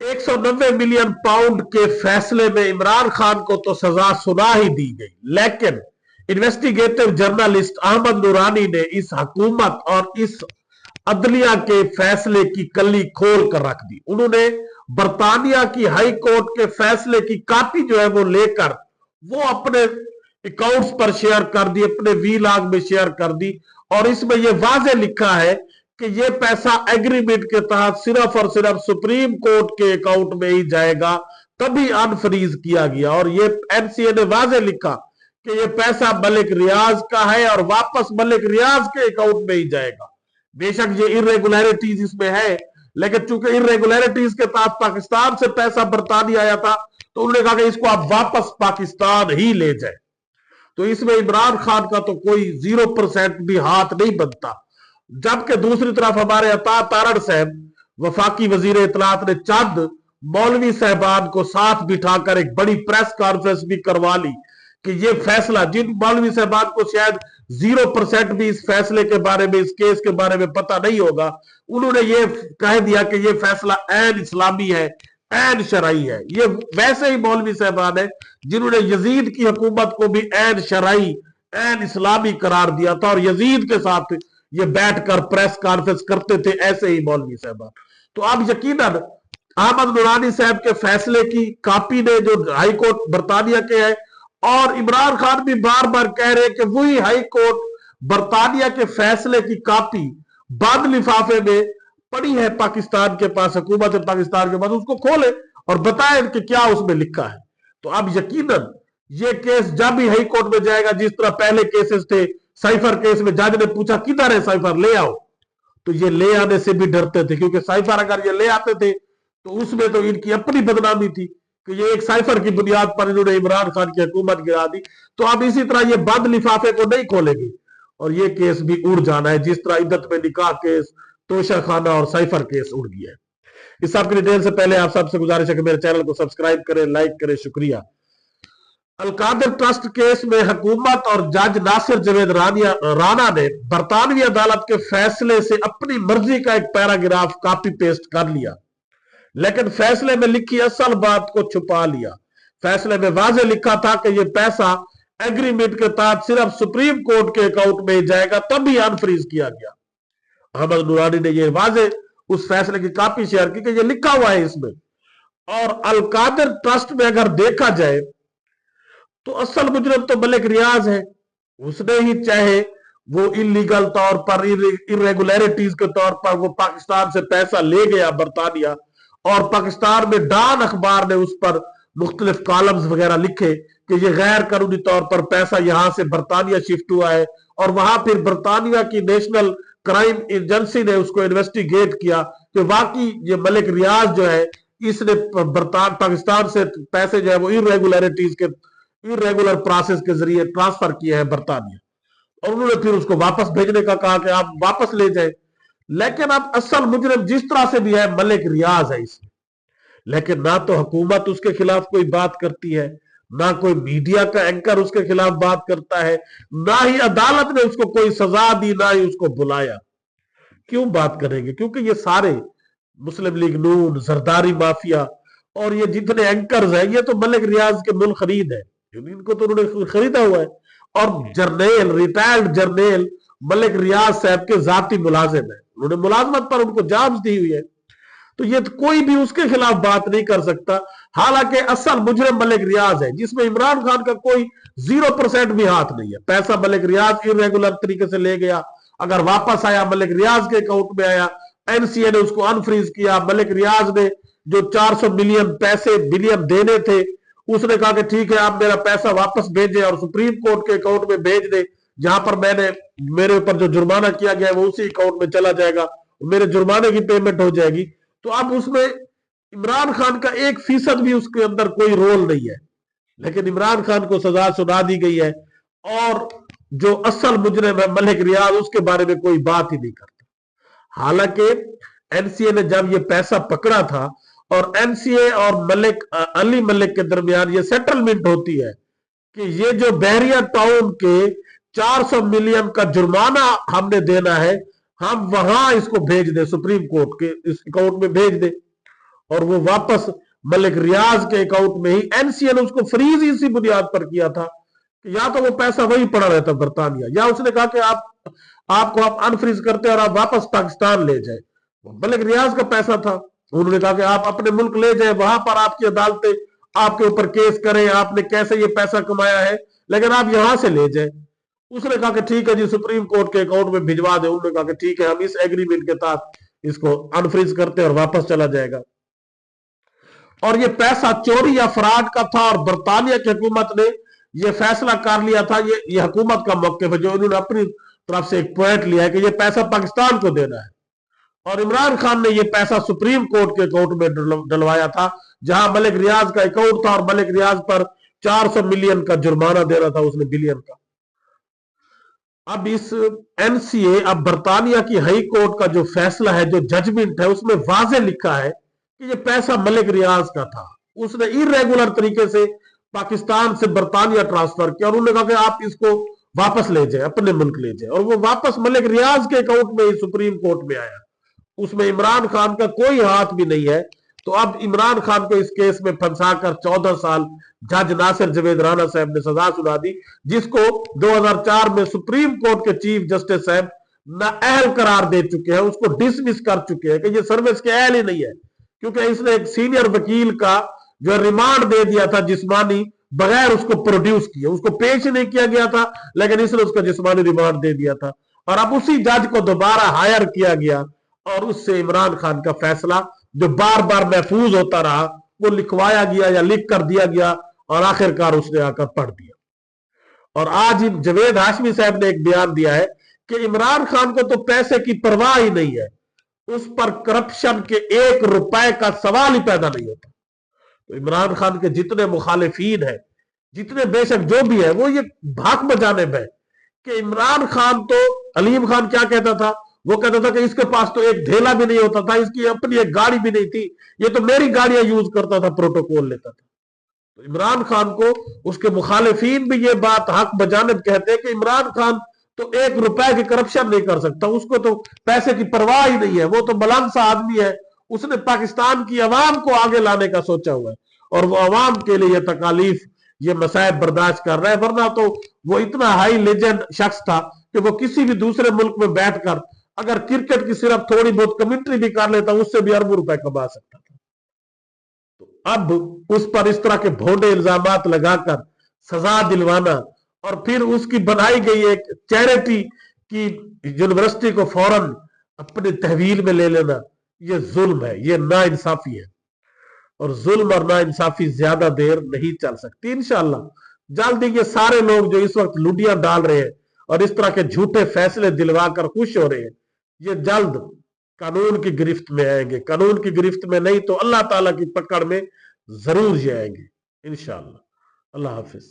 190 million pound के फैसले में इमरान खान को तो सजा सुना ही दी गई, लेकिन इन्वेस्टिगेटिव जर्नलिस्ट अहमद नूरानी ने इस हुकूमत और इस अदलिया के फैसले की कली खोल कर रख दी। उन्होंने बरतानिया की हाई कोर्ट के फैसले की कॉपी जो है वो लेकर वो अपने अकाउंट्स पर शेयर कर दी, अपने वीलॉग में शेयर कर दी, और इसमें यह वाजे लिखा है कि ये पैसा एग्रीमेंट के तहत सिर्फ और सिर्फ सुप्रीम कोर्ट के अकाउंट में ही जाएगा, तभी अनफ्रीज किया गया। और ये एनसीए ने वाजे लिखा कि ये पैसा मलिक रियाज का है और वापस मलिक रियाज के अकाउंट में ही जाएगा। बेशक ये इरेगुलरिटीज इसमें है, लेकिन चूंकि इरेगुलरिटीज के तहत पाकिस्तान से पैसा बरतानिया आया था, तो उन्होंने कहा कि इसको आप वापस पाकिस्तान ही ले जाए। तो इसमें इमरान खान का तो कोई 0% भी हाथ नहीं बनता। जबकि दूसरी तरफ हमारे अता तारड़ साहब वफाकी वजीर इतलात ने चंद मौलवी साहबान को साथ बिठाकर एक बड़ी प्रेस कॉन्फ्रेंस भी करवा ली कि ये फैसला, जिन मौलवी साहबान को शायद 0% भी इस फैसले के बारे में, इस केस के बारे में पता नहीं होगा, उन्होंने ये कह दिया कि ये फैसला ऐन इस्लामी है, ऐन शरई है। ये वैसे ही मौलवी साहबान है जिन्होंने यजीद की हुकूमत को भी ऐन शरई, ऐन इस्लामी करार दिया था, और यजीद के साथ ये बैठकर प्रेस कॉन्फ्रेंस करते थे ऐसे ही मौलवी साहबान। तो अब यकीनन अहमद नूरानी साहब के फैसले की कॉपी ने जो हाई कोर्ट बरतानिया के है, और इमरान खान भी बार बार कह रहे हैं कि वही हाई कोर्ट बरतानिया के फैसले की कॉपी बंद लिफाफे में पड़ी है पाकिस्तान के पास, हुकूमत पाकिस्तान के पास, उसको खोले और बताए कि क्या उसमें लिखा है। तो अब यकीनन ये केस जब भी हाई कोर्ट में जाएगा, जिस तरह पहले केसेस थे, साइफर केस में जज ने पूछा किधर है साइफर, ले आओ, तो ये ले आने से भी डरते थे, क्योंकि साइफर अगर ये ले आते थे तो उसमें तो इनकी अपनी बदनामी थी कि ये एक साइफर की बुनियाद पर इन्होंने इमरान खान की हुकूमत गिरा दी। तो अब इसी तरह ये बंद लिफाफे को नहीं खोलेगी और ये केस भी उड़ जाना है, जिस तरह इद्दत में निकाह केस, तोशा खाना और साइफर केस उड़ गया है। इस सब की डिटेल से पहले आप सबसे गुजारिश है कि मेरे चैनल को सब्सक्राइब करें, लाइक करें, शुक्रिया। अलकादर ट्रस्ट केस में हुकूमत और जज नासिर जवेद राना ने बरतानवी अदालत के फैसले से अपनी मर्जी का एक पैराग्राफ कॉपी पेस्ट कर लिया, लेकिन फैसले में लिखी असल बात को छुपा लिया। फैसले में वाजे लिखा था कि यह पैसा एग्रीमेंट के तहत सिर्फ सुप्रीम कोर्ट के अकाउंट में जाएगा, तभी अनफ्रीज किया गया। अहमद नूरानी ने यह वाजे उस फैसले की कॉपी शेयर की कि यह लिखा हुआ है इसमें। और अलकादर ट्रस्ट में अगर देखा जाए तो असल मुजरिम तो मलिक रियाज है। उसने ही चाहे वो इलीगल तौर पर, इरेगुलरिटीज के तौर पर वो पाकिस्तान से पैसा ले गया बरतानिया, और पाकिस्तान में डॉन अखबार ने उस पर मुख्तलिफ कॉलम्स वगैरह लिखे कि ये गैर कानूनी तौर पर पैसा यहां से बरतानिया शिफ्ट हुआ है, और वहां फिर बरतानिया की नेशनल क्राइम एजेंसी ने उसको इन्वेस्टिगेट किया कि वाकई ये मलिक रियाज जो है इसने पाकिस्तान से पैसे जो है वो इरेगुलरिटीज के, इरेगुलर प्रोसेस के जरिए ट्रांसफर किए हैं बरतानिया, और उन्होंने फिर उसको वापस भेजने का कहा कि आप वापस ले जाए। लेकिन अब असल मुजरिम जिस तरह से भी है मलिक रियाज है इसमें, लेकिन ना तो हुकूमत उसके खिलाफ कोई बात करती है, ना कोई मीडिया का एंकर उसके खिलाफ बात करता है, ना ही अदालत ने उसको कोई सजा दी, ना ही उसको बुलाया। क्यों बात करेंगे? क्योंकि ये सारे मुस्लिम लीग नून, जरदारी माफिया और ये जितने एंकर्स हैं, ये तो मलिक रियाज के मुल खरीद है, इनको तो उन्होंने खरीदा हुआ है। और जर्नेल, रिटायर्ड जर्नेल मलिक रियाज साहब के जाती मुलाजिम है, उन्होंने मुलाजमत पर उनको जॉब्स दी हुई है, तो ये तो कोई भी उसके खिलाफ बात नहीं कर सकता। हालांकि असल मुजरिम मलिक रियाज है, जिसमें इमरान खान का कोई 0% भी हाथ नहीं है। पैसा मलिक रियाज इरेगुलर तरीके से ले गया, अगर वापस आया मलिक रियाज के अकाउंट में आया, एनसीए ने उसको अनफ्रीज किया। मलिक रियाज ने जो 400 मिलियन पैसे बिलियन देने थे, उसने कहा कि ठीक है आप मेरा पैसा वापस भेजें और सुप्रीम कोर्ट के अकाउंट में भेज दे, जहां पर मेरे ऊपर जो जुर्माना किया गया है वो उसी अकाउंट में चला जाएगा, मेरे जुर्माने की पेमेंट हो जाएगी। तो अब उसमें इमरान खान का 1% भी उसके अंदर कोई रोल नहीं है, लेकिन इमरान खान को सजा सुना दी गई है, और जो असल मुजरिम है मलिक रियाज, उसके बारे में कोई बात ही नहीं करता। हालांकि एनसीए ने जब ये पैसा पकड़ा था और एनसीए और अली मलिक के दरमियान ये सेटलमेंट होती है कि ये जो बहरिया टाउन के 400 मिलियन का जुर्माना हमने देना है, हम वहां इसको भेज दे, सुप्रीम कोर्ट के इस अकाउंट में भेज दे। और वो वापस मलिक रियाज के अकाउंट में ही, एनसीए ने उसको फ्रीज इसी बुनियाद पर किया था कि या तो वो पैसा वही पड़ा रहता बरतानिया, या उसने कहा कि आपको आप अनफ्रीज करते और आप वापस पाकिस्तान ले जाए। मलिक रियाज का पैसा था, उन्होंने कहा कि आप अपने मुल्क ले जाए, वहां पर आपकी अदालतें आपके ऊपर केस करें, आपने कैसे ये पैसा कमाया है, लेकिन आप यहां से ले जाए। उसने कहा कि ठीक है जी, सुप्रीम कोर्ट के अकाउंट में भिजवा दे। उन्होंने कहा कि ठीक है, हम इस एग्रीमेंट के तहत इसको अनफ्रीज करते और वापस चला जाएगा। और ये पैसा चोरी या फ्रॉड का था, और बरतानिया की हुकूमत ने ये फैसला कर लिया था, ये हुकूमत का मौके पर जो इन्होंने अपनी तरफ से एक पॉइंट लिया है कि ये पैसा पाकिस्तान को देना है। और इमरान खान ने ये पैसा सुप्रीम कोर्ट के अकाउंट में डलवाया था, जहां मलिक रियाज का अकाउंट था और मलिक रियाज पर 400 मिलियन का जुर्माना देना था उसने, बिलियन का। अब इस एनसीए, अब बरतानिया की हाई कोर्ट का जो फैसला है, जो जजमेंट है, उसमें वाजे लिखा है कि ये पैसा मलिक रियाज का था। उसने इरेगुलर तरीके से पाकिस्तान से बरतानिया ट्रांसफर किया, और उन्होंने कहा कि आप इसको वापस ले जाए, अपने मुल्क ले जाए। और वो वापस मलिक रियाज के अकाउंट में ही सुप्रीम कोर्ट में आया, उसमें इमरान खान का कोई हाथ भी नहीं है। तो अब इमरान खान को इस केस में फंसाकर 14 साल जज नासिर जवेद राणा साहब ने सजा सुना दी, जिसको 2004 में सुप्रीम कोर्ट के चीफ जस्टिस साहब नाअहल करार दे चुके हैं, उसको डिसमिस कर चुके हैं कि ये सर्विस के अहल ही नहीं है, क्योंकि इसने एक सीनियर वकील का जो रिमांड दे दिया था जिस्मानी, बगैर उसको प्रोड्यूस किया, उसको पेश ही नहीं किया गया था, लेकिन इसने उसका जिस्मानी रिमांड दे दिया था। और अब उसी जज को दोबारा हायर किया गया, और उससे इमरान खान का फैसला जो बार बार महफूज होता रहा, वो लिखवाया गया या लिख कर दिया गया, और आखिरकार उसने आकर पढ़ दिया। और आज जवेद हाशमी साहब ने एक बयान दिया है कि इमरान खान को तो पैसे की परवाह ही नहीं है, उस पर करप्शन के 1 रुपए का सवाल ही पैदा नहीं होता। तो इमरान खान के जितने मुखालिफीन है, जितने बेशक जो भी है, वो ये भाग बजाने में कि इमरान खान तो, अलीम खान क्या कहता था, वो कहता था कि इसके पास तो एक ढेला भी नहीं होता था, इसकी अपनी एक गाड़ी भी नहीं थी, ये तो मेरी गाड़ियां यूज करता था, प्रोटोकॉल लेता था। तो इमरान खान को उसके मुखालिफीन भी ये बात हक बजानिब कहते हैं कि इमरान खान तो 1 रुपए की करप्शन नहीं कर सकता, उसको तो पैसे की परवाह ही नहीं है, वो तो मलंग सा आदमी है, उसने पाकिस्तान की अवाम को आगे लाने का सोचा हुआ है, और वो अवाम के लिए तकालीफ, ये मसाइब बर्दाश्त कर रहा है। वरना तो वो इतना हाई लेजेंड शख्स था कि वो किसी भी दूसरे मुल्क में बैठकर अगर क्रिकेट की सिर्फ थोड़ी बहुत कमेंट्री भी कर लेता, उससे भी अरबों रुपए कमा सकता था। तो अब उस पर इस तरह के भोंडे इल्जामात लगाकर सजा दिलवाना, और फिर उसकी बनाई गई एक चैरिटी की यूनिवर्सिटी को फौरन अपने तहवील में ले लेना, ये जुल्म है, ये नाइंसाफी है। और जुल्म और नाइंसाफी ज्यादा देर नहीं चल सकती। इंशाअल्लाह जल्दी ये सारे लोग जो इस वक्त लुडियां डाल रहे हैं और इस तरह के झूठे फैसले दिलवाकर खुश हो रहे हैं, ये जल्द कानून की गिरफ्त में आएंगे। कानून की गिरफ्त में नहीं तो अल्लाह ताला की पकड़ में जरूर ये आएंगे इंशाअल्लाह। अल्लाह हाफिज।